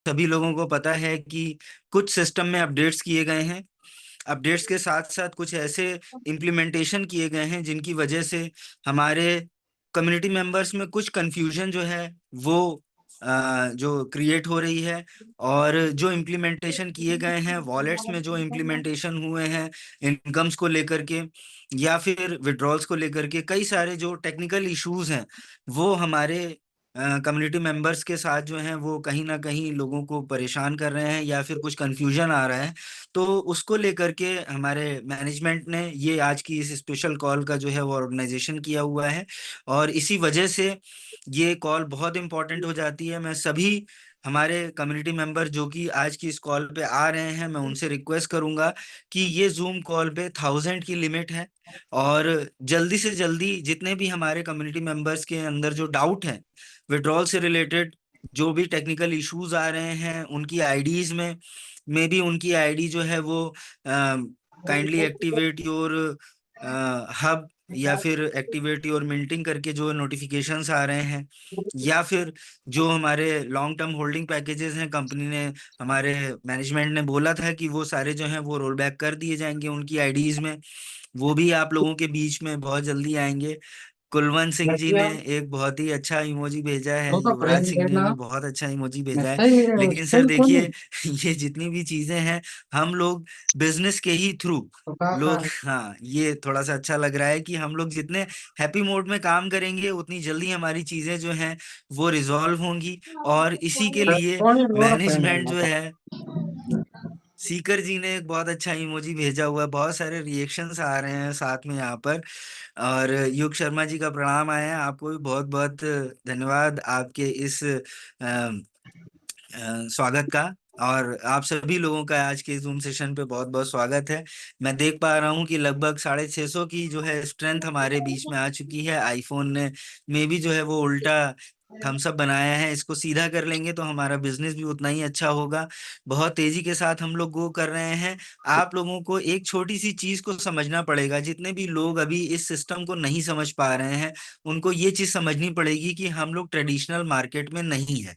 सभी लोगों को पता है कि कुछ सिस्टम में अपडेट्स किए गए हैं। अपडेट्स के साथ साथ कुछ ऐसे इम्प्लीमेंटेशन किए गए हैं जिनकी वजह से हमारे कम्युनिटी मेंबर्स में कुछ कंफ्यूजन जो है वो जो क्रिएट हो रही है। और जो इम्प्लीमेंटेशन किए गए हैं वॉलेट्स में, जो इम्प्लीमेंटेशन हुए हैं इनकम्स को लेकर के या फिर विड्रॉल्स को लेकर के, कई सारे जो टेक्निकल इश्यूज हैं वो हमारे कम्युनिटी मेंबर्स के साथ जो हैं वो कहीं ना कहीं लोगों को परेशान कर रहे हैं या फिर कुछ कंफ्यूजन आ रहा है। तो उसको लेकर के हमारे मैनेजमेंट ने ये आज की इस स्पेशल कॉल का जो है वो ऑर्गेनाइजेशन किया हुआ है। और इसी वजह से ये कॉल बहुत इंपॉर्टेंट हो जाती है। मैं सभी हमारे कम्युनिटी मेंबर जो कि आज की इस कॉल पे आ रहे हैं, मैं उनसे रिक्वेस्ट करूंगा कि ये जूम कॉल पे 1000 की लिमिट है। और जल्दी से जल्दी जितने भी हमारे कम्युनिटी मेंबर्स के अंदर जो डाउट है विड्रॉल से रिलेटेड, जो भी टेक्निकल इश्यूज आ रहे हैं उनकी आईडीज में, मे बी उनकी आईडी जो है वो काइंडली एक्टिवेट योर हब या फिर एक्टिवेट योर मिंटिंग करके जो नोटिफिकेशंस आ रहे हैं, या फिर जो हमारे लॉन्ग टर्म होल्डिंग पैकेजेस हैं, कंपनी ने, हमारे मैनेजमेंट ने बोला था कि वो सारे जो हैं वो रोल बैक कर दिए जाएंगे उनकी आईडीज में, वो भी आप लोगों के बीच में बहुत जल्दी आएंगे। कुलवंत सिंह जी ने एक बहुत ही अच्छा इमोजी भेजा है, युवराज सिंह ने भी बहुत अच्छा इमोजी भेजा है। लेकिन सर देखिए ये जितनी भी चीजें हैं हम लोग बिजनेस के ही थ्रू लोग, हाँ ये थोड़ा सा अच्छा लग रहा है कि हम लोग जितने हैप्पी मोड में काम करेंगे उतनी जल्दी हमारी चीजें जो हैं वो रिजॉल्व होंगी। और इसी के लिए मैनेजमेंट जो है, सीकर जी ने एक बहुत अच्छा इमोजी भेजा हुआ है, बहुत सारे रिएक्शंस आ रहे हैं साथ में यहाँ पर। और युग शर्मा जी का प्रणाम आया है, आपको भी बहुत बहुत धन्यवाद आपके इस स्वागत का। और आप सभी लोगों का आज के जूम सेशन पे बहुत बहुत स्वागत है। मैं देख पा रहा हूँ कि लगभग 650 की जो है स्ट्रेंथ हमारे बीच में आ चुकी है। आईफोन ने में भी जो है वो उल्टा थम्स अप बनाया है, इसको सीधा कर लेंगे तो हमारा बिजनेस भी उतना ही अच्छा होगा। बहुत तेजी के साथ हम लोग गो कर रहे हैं। आप लोगों को एक छोटी सी चीज को समझना पड़ेगा, जितने भी लोग अभी इस सिस्टम को नहीं समझ पा रहे हैं उनको ये चीज समझनी पड़ेगी कि हम लोग ट्रेडिशनल मार्केट में नहीं है।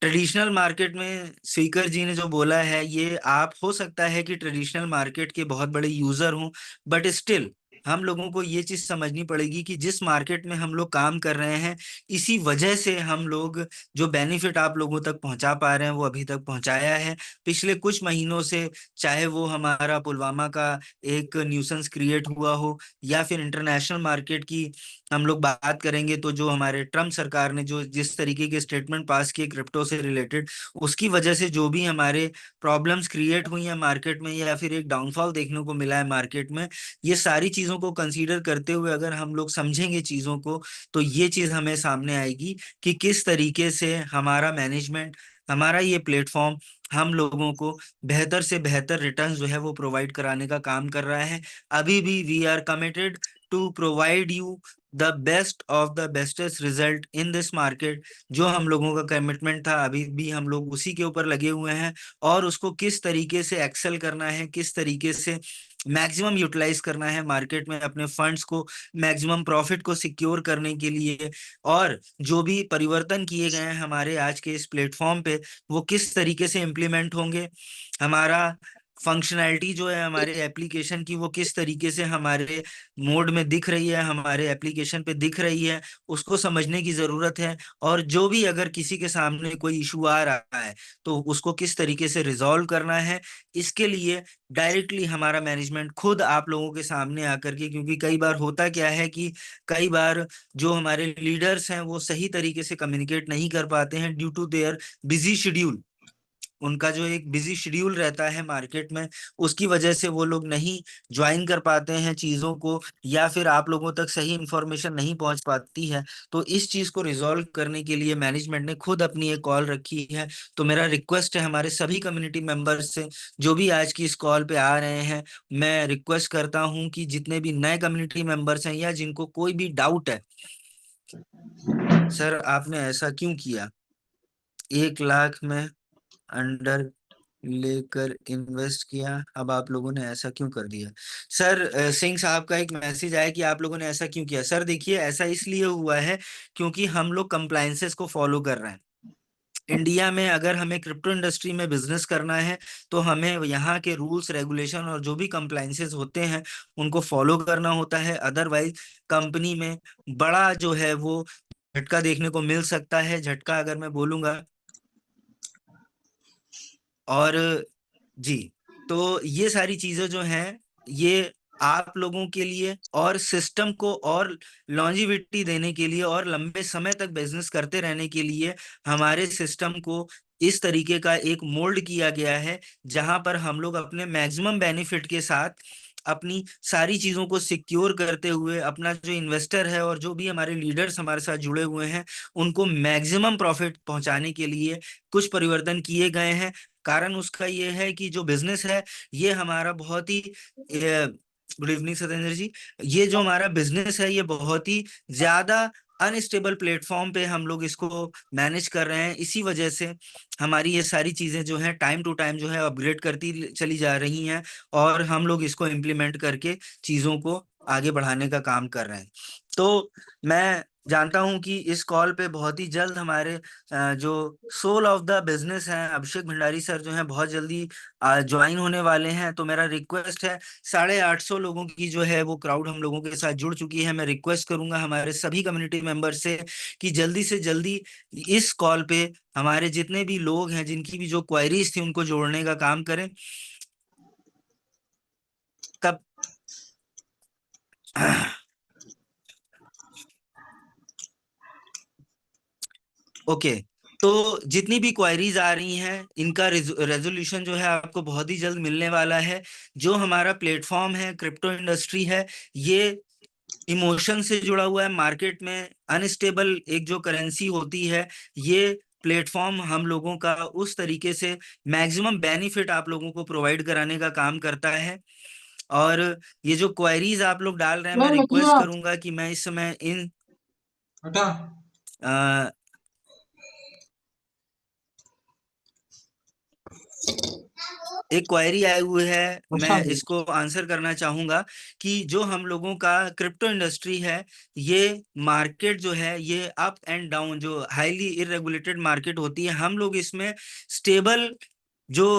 ट्रेडिशनल मार्केट में स्पीकर जी ने जो बोला है, ये आप हो सकता है कि ट्रेडिशनल मार्केट के बहुत बड़े यूजर हों, बट स्टिल हम लोगों को ये चीज समझनी पड़ेगी कि जिस मार्केट में हम लोग काम कर रहे हैं, इसी वजह से हम लोग जो बेनिफिट आप लोगों तक पहुंचा पा रहे हैं वो अभी तक पहुंचाया है पिछले कुछ महीनों से। चाहे वो हमारा पुलवामा का एक न्यूसेंस क्रिएट हुआ हो, या फिर इंटरनेशनल मार्केट की हम लोग बात करेंगे तो जो हमारे ट्रम्प सरकार ने जो जिस तरीके के स्टेटमेंट पास किए क्रिप्टो से रिलेटेड, उसकी वजह से जो भी हमारे प्रॉब्लम्स क्रिएट हुई हैं मार्केट में या फिर एक डाउनफॉल देखने को मिला है मार्केट में, ये सारी चीजों को कंसीडर करते हुए अगर हम लोग समझेंगे चीजों को तो ये चीज हमें सामने आएगी कि किस तरीके से हमारा मैनेजमेंट, हमारा ये प्लेटफॉर्म हम लोगों को बेहतर से बेहतर रिटर्न्स जो है वो प्रोवाइड कराने का काम कर रहा है। अभी भी we are committed to provide you the best of the bestest result in this market. जो हम लोगों का कमिटमेंट था अभी भी हम लोग उसी के ऊपर लगे हुए हैं। और उसको किस तरीके से एक्सेल करना है, किस तरीके से मैक्सिमम यूटिलाइज करना है मार्केट में अपने फंड्स को, मैक्सिमम प्रॉफिट को सिक्योर करने के लिए, और जो भी परिवर्तन किए गए हैं हमारे आज के इस प्लेटफॉर्म पे वो किस तरीके से इम्प्लीमेंट होंगे, हमारा फंक्शनैलिटी जो है हमारे एप्लीकेशन की वो किस तरीके से हमारे मोड में दिख रही है, हमारे एप्लीकेशन पे दिख रही है, उसको समझने की जरूरत है। और जो भी अगर किसी के सामने कोई इशू आ रहा है तो उसको किस तरीके से रिजॉल्व करना है, इसके लिए डायरेक्टली हमारा मैनेजमेंट खुद आप लोगों के सामने आकर के, क्योंकि कई बार होता क्या है कि कई बार जो हमारे लीडर्स हैं वो सही तरीके से कम्युनिकेट नहीं कर पाते हैं due to their busy schedule. उनका जो एक बिजी शेड्यूल रहता है मार्केट में, उसकी वजह से वो लोग नहीं ज्वाइन कर पाते हैं चीजों को, या फिर आप लोगों तक सही इंफॉर्मेशन नहीं पहुंच पाती है। तो इस चीज को रिजॉल्व करने के लिए मैनेजमेंट ने खुद अपनी एक कॉल रखी है। तो मेरा रिक्वेस्ट है हमारे सभी कम्युनिटी मेंबर्स से जो भी आज की इस कॉल पे आ रहे हैं, मैं रिक्वेस्ट करता हूं कि जितने भी नए कम्युनिटी मेंबर्स हैं या जिनको कोई भी डाउट है, सर आपने ऐसा क्यों किया, 1 लाख में अंडर लेकर इन्वेस्ट किया, अब आप लोगों ने ऐसा क्यों कर दिया। सर सिंह साहब का एक मैसेज आया कि आप लोगों ने ऐसा क्यों किया। सर देखिए ऐसा इसलिए हुआ है क्योंकि हम लोग कंप्लायंसेस को फॉलो कर रहे हैं। इंडिया में अगर हमें क्रिप्टो इंडस्ट्री में बिजनेस करना है तो हमें यहाँ के रूल्स रेगुलेशन और जो भी कंप्लाइंसेस होते हैं उनको फॉलो करना होता है। अदरवाइज कंपनी में बड़ा जो है वो झटका देखने को मिल सकता है। झटका अगर मैं बोलूंगा, और जी, तो ये सारी चीजें जो हैं ये आप लोगों के लिए और सिस्टम को और लॉन्जिविटी देने के लिए और लंबे समय तक बिजनेस करते रहने के लिए हमारे सिस्टम को इस तरीके का एक मोल्ड किया गया है जहां पर हम लोग अपने मैक्सिमम बेनिफिट के साथ अपनी सारी चीजों को सिक्योर करते हुए अपना जो इन्वेस्टर है और जो भी हमारे लीडर्स हमारे साथ जुड़े हुए हैं उनको मैक्सिमम प्रॉफिट पहुंचाने के लिए कुछ परिवर्तन किए गए हैं। कारण उसका ये है कि जो बिजनेस है ये हमारा बहुत ही, गुड इवनिंग सतेंद्र जी, ये जो हमारा बिजनेस है ये बहुत ही ज्यादा अनस्टेबल प्लेटफॉर्म पे हम लोग इसको मैनेज कर रहे हैं। इसी वजह से हमारी ये सारी चीजें जो है टाइम टू टाइम जो है अपग्रेड करती चली जा रही हैं और हम लोग इसको इम्प्लीमेंट करके चीजों को आगे बढ़ाने का काम कर रहे हैं। तो मैं जानता हूं कि इस कॉल पे बहुत ही जल्द हमारे जो सोल ऑफ द बिजनेस हैं अभिषेक भंडारी सर जो हैं बहुत जल्दी ज्वाइन होने वाले हैं। तो मेरा रिक्वेस्ट है, 850 लोगों की जो है वो क्राउड हम लोगों के साथ जुड़ चुकी है। मैं रिक्वेस्ट करूंगा हमारे सभी कम्युनिटी मेंबर से कि जल्दी से जल्दी इस कॉल पे हमारे जितने भी लोग हैं जिनकी भी जो क्वायरीज थी उनको जोड़ने का काम करें। कब ओके, तो जितनी भी क्वायरीज आ रही हैं इनका रेजोल्यूशन जो है आपको बहुत ही जल्द मिलने वाला है। जो हमारा प्लेटफॉर्म है क्रिप्टो इंडस्ट्री है, ये इमोशन से जुड़ा हुआ है। मार्केट में अनस्टेबल एक जो करेंसी होती है, ये प्लेटफॉर्म हम लोगों का उस तरीके से मैक्सिमम बेनिफिट आप लोगों को प्रोवाइड कराने का काम करता है। और ये जो क्वायरीज आप लोग डाल रहे हैं, मैं रिक्वेस्ट करूंगा कि मैं इस समय इन हटा। एक क्वेरी आई हुई है, अच्छा मैं जी। इसको आंसर करना चाहूंगा कि जो हम लोगों का क्रिप्टो इंडस्ट्री है, ये मार्केट जो है ये अप एंड डाउन जो हाईली इरेगुलेटेड मार्केट होती है, हम लोग इसमें स्टेबल जो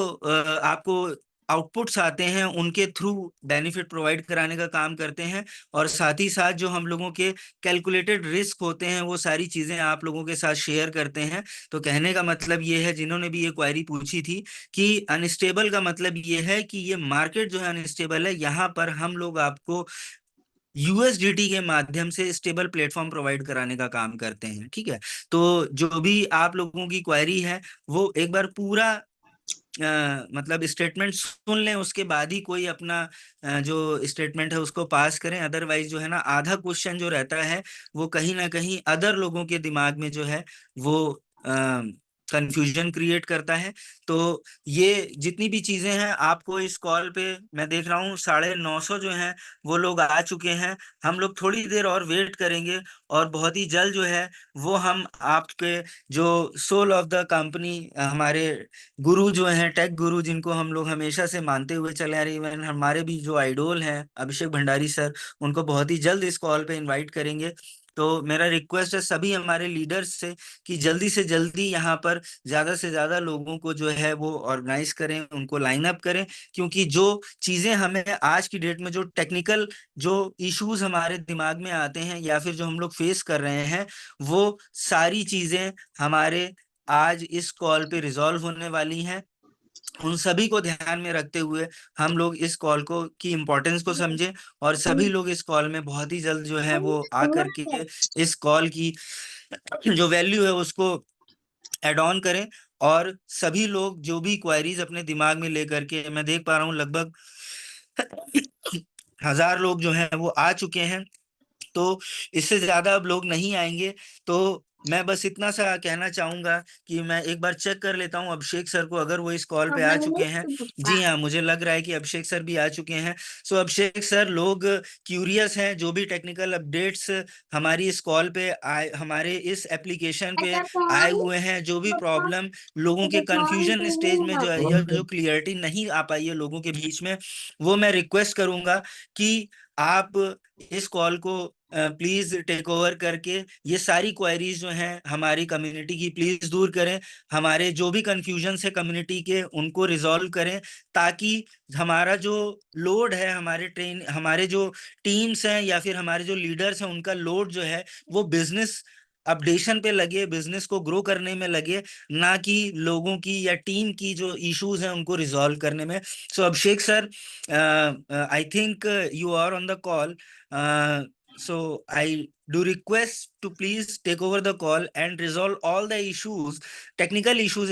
आपको आउटपुट्स आते हैं उनके थ्रू बेनिफिट प्रोवाइड कराने का काम करते हैं। और साथ ही साथ जो हम लोगों के कैलकुलेटेड रिस्क होते हैं वो सारी चीजें आप लोगों के साथ शेयर करते हैं। तो कहने का मतलब ये है, जिन्होंने भी ये क्वेरी पूछी थी कि अनस्टेबल का मतलब ये है कि ये मार्केट जो है अनस्टेबल है, यहाँ पर हम लोग आपको यूएसडीटी के माध्यम से स्टेबल प्लेटफॉर्म प्रोवाइड कराने का काम करते हैं। ठीक है, तो जो भी आप लोगों की क्वेरी है वो एक बार पूरा मतलब स्टेटमेंट सुन लें, उसके बाद ही कोई अपना जो स्टेटमेंट है उसको पास करें। अदरवाइज जो है ना, आधा क्वेश्चन जो रहता है वो कहीं ना कहीं अदर लोगों के दिमाग में जो है वो कंफ्यूजन क्रिएट करता है। तो ये जितनी भी चीजें हैं आपको इस कॉल पे, मैं देख रहा हूँ 950 जो हैं वो लोग आ चुके हैं। हम लोग थोड़ी देर और वेट करेंगे और बहुत ही जल्द जो है वो हम आपके जो सोल ऑफ द कंपनी, हमारे गुरु जो हैं टेक गुरु जिनको हम लोग हमेशा से मानते हुए चले आ रहे हैं, इवन हमारे भी जो आइडोल हैं अभिषेक भंडारी सर, उनको बहुत ही जल्द इस कॉल पे इनवाइट करेंगे। तो मेरा रिक्वेस्ट है सभी हमारे लीडर्स से कि जल्दी से जल्दी यहाँ पर ज्यादा से ज्यादा लोगों को जो है वो ऑर्गेनाइज करें, उनको लाइन अप करें। क्योंकि जो चीजें हमें आज की डेट में जो टेक्निकल जो इश्यूज हमारे दिमाग में आते हैं या फिर जो हम लोग फेस कर रहे हैं, वो सारी चीजें हमारे आज इस कॉल पे रिजॉल्व होने वाली हैं। उन सभी को ध्यान में रखते हुए हम लोग इस कॉल को की इम्पोर्टेंस को समझें और सभी लोग इस कॉल में बहुत ही जल्द जो है वो आ करके इस कॉल की जो वैल्यू है उसको एड ऑन करें। और सभी लोग जो भी क्वायरीज अपने दिमाग में लेकर के, मैं देख पा रहा हूँ लगभग 1000 लोग जो हैं वो आ चुके हैं, तो इससे ज्यादा अब लोग नहीं आएंगे। तो मैं बस इतना सा कहना चाहूंगा कि मैं एक बार चेक कर लेता हूं अभिषेक सर को, अगर वो इस कॉल पे आ चुके हैं। जी हाँ, मुझे लग रहा है कि अभिषेक सर भी आ चुके हैं। सो अभिषेक सर, लोग क्यूरियस हैं, जो भी टेक्निकल अपडेट्स हमारी इस कॉल पे आए, हमारे इस एप्लीकेशन पे आए हुए हैं, जो भी प्रॉब्लम लोगों के कंफ्यूजन स्टेज में जो है या जो क्लियरिटी नहीं आ पाई है लोगों के बीच में, वो मैं रिक्वेस्ट करूंगा कि आप इस कॉल को प्लीज टेक ओवर करके ये सारी क्वेरीज जो हैं हमारी कम्युनिटी की प्लीज दूर करें। हमारे जो भी कंफ्यूजन है कम्युनिटी के उनको रिजॉल्व करें, ताकि हमारा जो लोड है, हमारे जो टीम्स हैं या फिर हमारे जो लीडर्स हैं उनका लोड जो है वो बिजनेस अपडेशन पे लगे, बिजनेस को ग्रो करने में लगे, ना कि लोगों की या टीम की जो इश्यूज हैं उनको रिजॉल्व करने में। So Abhishek sir, I think you are on the call, so I do request to please take over the call and resolve all the issues, technical issues,